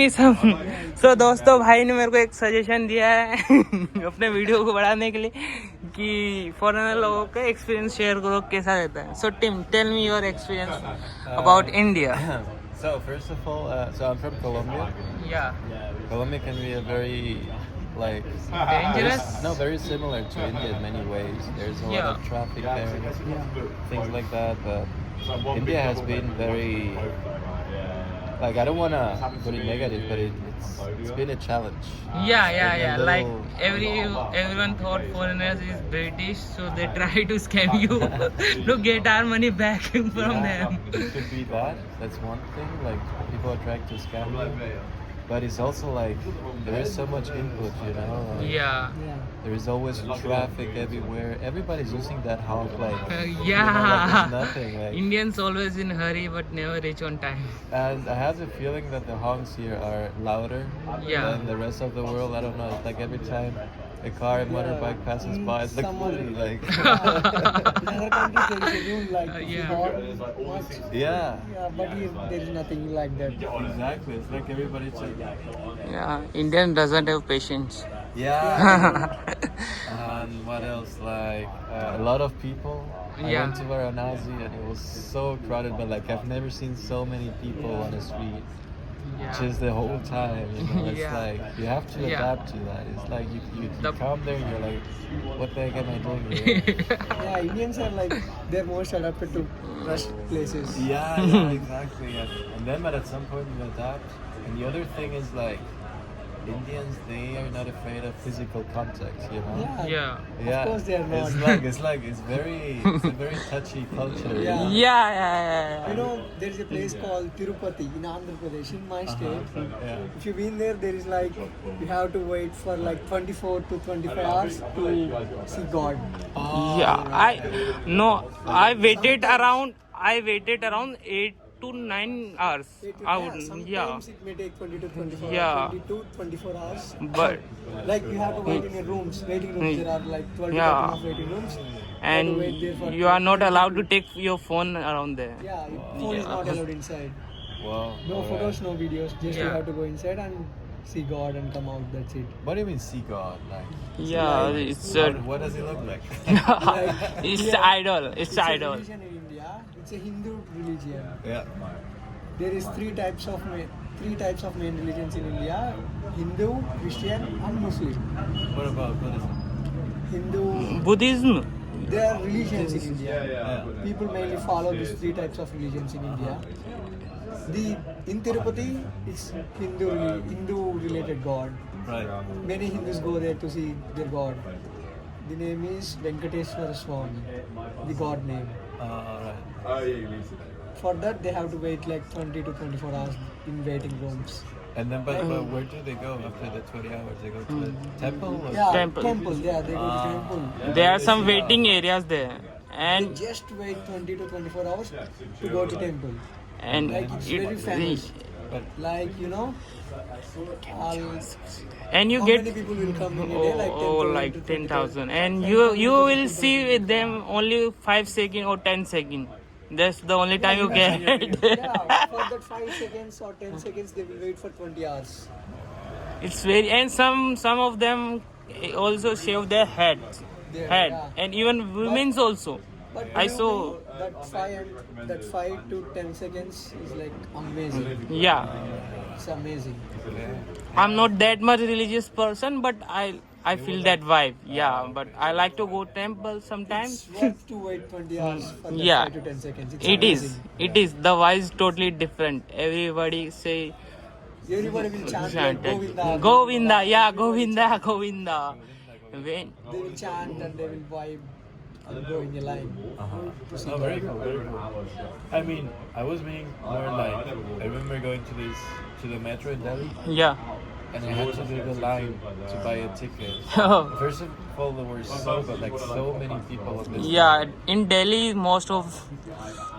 me some. So दोस्तों भाई ने मेरे को एक सजेशन दिया है अपने वीडियो को बढ़ाने के लिए कि फॉरेनर लोगों का एक्सपीरियंस शेयर करो कैसा रहता है. So Tim, tell me your experience about India. So first of all, so I'm from Colombia. Yeah. Colombia can be a very like Dangerous? very similar to India in many ways. There's a lot of traffic there, things like that. But India has been very like I don't want to put it negative, but it's been a challenge. Yeah. Like everyone thought foreigners is British, so they try to scam you to get our money back from them. It could be that. That's one thing. Like people are trying to scam you. But it's also like there is so much input, you know. Like, Yeah. there is always traffic everywhere. Everybody's using that honk like Yeah. you know, like it's nothing. Like, Indians always in hurry but never reach on time. and I have the feeling that the honks here are louder Yeah. than the rest of the world. I don't know. It's like every time a car and motorbike passes by, it's like Someone- like In other countries there is a rule like Yeah. much. yeah, Yeah, but here there is nothing like that. exactly. It's like everybody's like Yeah, Indian doesn't have patience. yeah. And what else? Like a lot of people. I Yeah. went to Varanasi and it was so crowded, but like I've never seen so many people on the street. Yeah. Just the whole time, you know, it's Yeah. like you have to Yeah. adapt to that. It's like you The- come there and you're like, what the heck am I doing here? Yeah, Indians are like they're most adapted to rush places. yeah, exactly. And then, but at some point you adapt. And the other thing is like, Indians, they are not afraid of physical contact, you know? Yeah. Yeah. Of course they are not. It's it's a very touchy culture. you Yeah. know? Yeah. You know, there is a place called Tirupati in Andhra Pradesh, in my state. Yeah. If you've been there, there is like you have to wait for like 24 to 25 hours to see God. Yeah, I waited around 8 to 9 hours. I would, yeah. Sometimes it may take 20 to 24 Yeah. hours, 20 to 24 hours. But Like you have to wait in your rooms, waiting rooms. There are like 12 Yeah. to 13 waiting rooms. and wait there for you are not allowed to take your phone around there. Yeah, phone is not allowed inside. Wow. No alright. photos, no videos. Just you Yeah. have to go inside and see God and come out. That's it. What do you mean see God? Like, Yeah, it's what does he look like? it's idol. It's a idol. religion in India. It's a Hindu religion. yeah. There is three types of main religions in India: Hindu, Christian, and Muslim. What about Buddhism? Hindu. Buddhism. There are religions in India. Yeah. People mainly follow these three types of religions in India. In Tirupati, it's Hindu related god. Right. Many Hindus go there to see their god. The name is Venkateswara Swami, the god name. Alright. For that, they have to wait like 20 to 24 hours in waiting rooms. And then, but where do they go after the 20 hours? They go to the temple? Or? Yeah, Temple. Yeah, they go to temple. There are some waiting areas there, They and just wait 20 to 24 hours to go to temple. and Like it's very famous. But Like, you know, and you how get many people will come in a day? Like 10,000 like to 10,000, 20,000. and you will see with them only 5 seconds or 10 seconds. That's the only time you get. Yeah, for that 5 seconds or 10 seconds, they will wait for 20 hours. It's very, and some of them also shave their head, Yeah. and even women's also. But I believe saw. me, that 5 to 10 seconds is like amazing. Yeah, It's amazing. I'm not that much religious person, but I feel that vibe. Yeah, but I like to go temple sometimes. It's worth to wait 20 hours for that Yeah. 5 to 10 seconds. It's It is. amazing. It is. The vibe is totally different. Everybody say Everybody will chant like Govinda. Govinda. Yeah, Govinda, Govinda. When They will chant and they will vibe and go in a line. To see Oh, very God. cool, very cool. I mean, I was being more like, I remember going to the metro in Delhi, yeah. and I had to do the line to buy a ticket. Oh. First of all, there were so many people on this Yeah, line. in Delhi, most of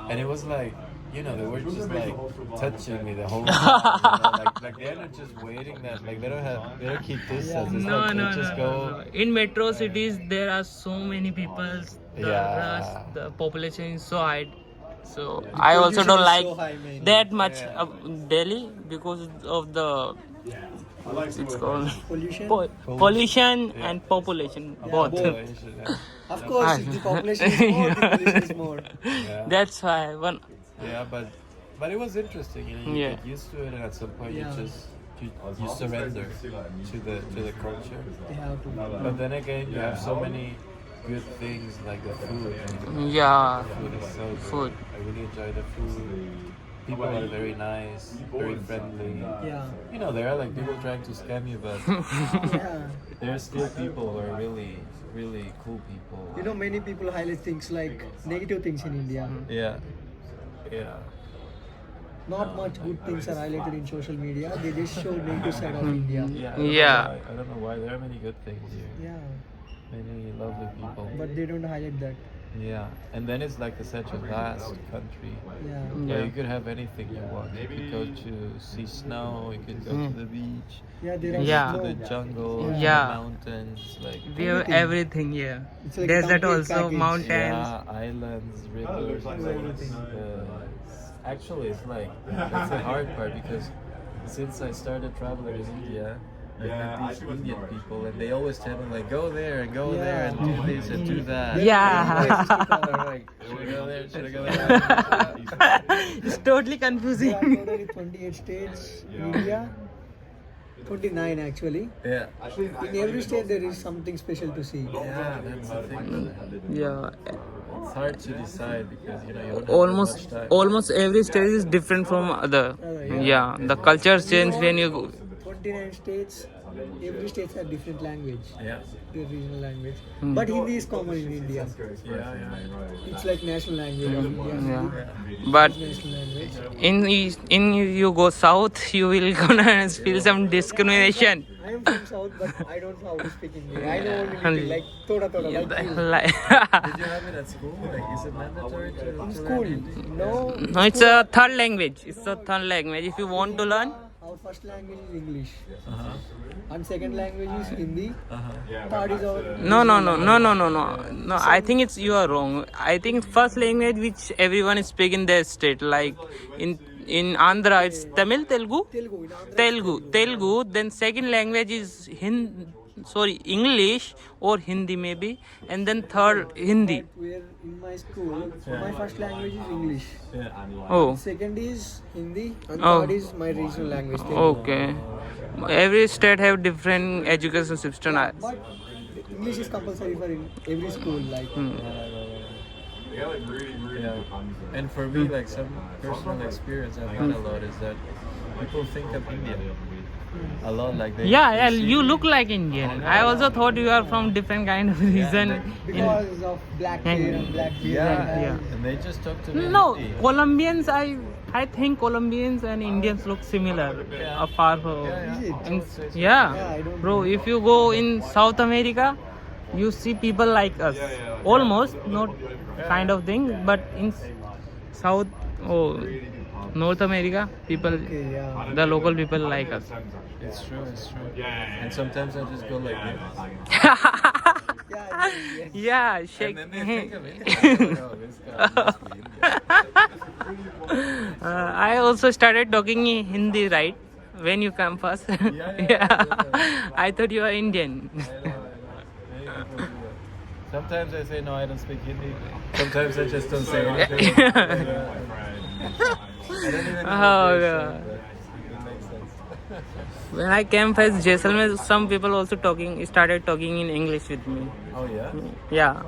And it was like, you know, they were just like touching me the whole time. You know, like they're not just waiting that, like they don't keep distance. It's no, like no, they just no, go. no. In metro cities, there are so many people. The Yeah. rush, the population is so high. So I also pollution don't is like so high, man. that much of Delhi because of the it's called Pollution. pollution and population both. Population, yeah. Of course, if the population is more, the pollution is more. Yeah. That's why one. Yeah, but it was interesting. You know, you Yeah. get used to it, and at some point Yeah. you surrender to the culture. They have to. But then again, you have so many good things like the food. Yeah, Food is so good. food. I really enjoy the food. People are very nice, very friendly. Yeah. You know, there are like people trying to scam you, but Yeah. there are still people who are really, really cool people. You know, many people highlight things like negative things in India. Yeah. Yeah. Not much good things are highlighted in social media. They just show negative side of India. Yeah. Yeah. I don't know why. There are many good things here. Yeah. Many lovely people. But they don't highlight that. Yeah. And then it's like such a vast country. Yeah. Where Yeah. you could have anything you want. You could go to see snow. You could go to the beach. Yeah, there are Yeah. To snow. the jungle. Yeah. The mountains. Like We have Everything. everything here. It's like a Desert complete also, package. mountains. yeah, islands, rivers. Everything. Actually, it's like that's the hard part because since I started traveling in India, I met these Indian people, and they always tell me like, go there and go there and do this and do that. Yeah. I'm like, should I go there? Should I go there? It's totally There are confusing. totally 28 states in India. 29 actually. Yeah. In every state there is something special to see. Yeah, that's the thing. Yeah, It's hard to decide because you know you don't have that much time. almost every state is different from other. Yeah, the cultures change when you go. 29 states, every state has different language, Yeah. their regional language. But Hindi is common in India. Yeah. It's like national language of India. Yeah, but National language. in you go south, you will gonna feel some discrimination. I am from South, but I don't know how to speak Hindi. I know only little, like thoda thoda, like you. Like, Did you have it at school? Like, is it mandatory to In learn school, Hindi? no. no, it's a third language. It's a third language. If you want to learn, Our first language is English, Uh-huh. and second language is Hindi. Uh-huh. Third is our no. I think it's you are wrong. I think first language which everyone is speaking in their state, like in Andhra, it's Tamil, Telugu. Telugu. In Andhra, Telugu. Then second language is English or Hindi maybe, and then third Hindi. where in my school, my first language is English. Yeah. Oh, Second is Hindi, and Oh. third is my regional language. Telugu. okay. Every state have different education system. But English is compulsory for in every school. Like Yeah. And for me, like some personal experience I've had a lot is that people think of India a lot like they. Yeah, they see you me- look like Indian. I also thought you are from different kind of region. because of black hair and black beard. Yeah, and and they just talk to me. in No, Hindi. Colombians. I think Colombians and Indians look similar. Apart from Yeah, I don't bro. If you go in South America, you see people like us. Almost not kind of thing, but in South North America, people, Okay, yeah. the local people like us. It's true, it's true. And sometimes I just go like this. Yeah, yeah. Yeah, shake. And then they think of it. Oh, this guy must be Indian. I also started talking in Hindi, right? When you come first. Yeah. I thought you are Indian. Many people do that. Sometimes I say no, I don't speak Hindi. Sometimes I just don't say anything. I don't even know Oh, what they God. say, but it makes sense. When I came first Jaisalmer, some people also started talking in English with me. Oh yeah? Yeah.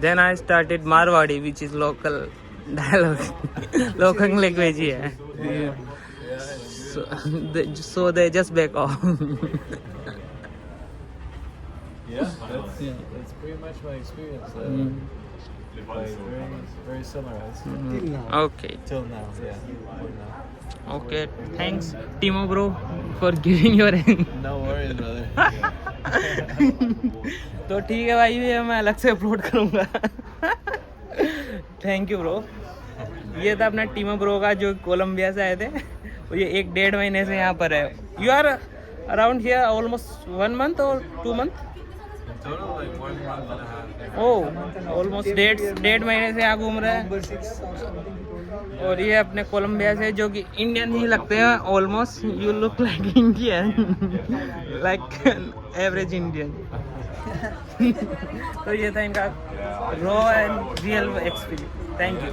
Then I started Marwadi, which is local dialogue, local language here. Yeah. So they just back off. Yeah, that's pretty much my experience. Like very summarized. Till now. Okay. Till now, yeah. Till now. Okay. Thanks, Timo bro, for giving your. No worries, brother. तो ठीक है भाई, ये मैं अलग से upload करूँगा. Thank you bro. ये था अपना टीमो ब्रो का जो कोलंबिया से आए थे. और ये 1-1.5 महीने से यहाँ पर है. You are around here almost 1 month or 2 month? Oh almost 1.5 महीने से यहाँ घूम रहे हैं। Number 6 or something. और ये अपने कोलंबिया से, जो कि इंडियन ही लगते हैं almost. You look like Indian, like average Indian. तो ये था इनका raw and real experience. Thank you.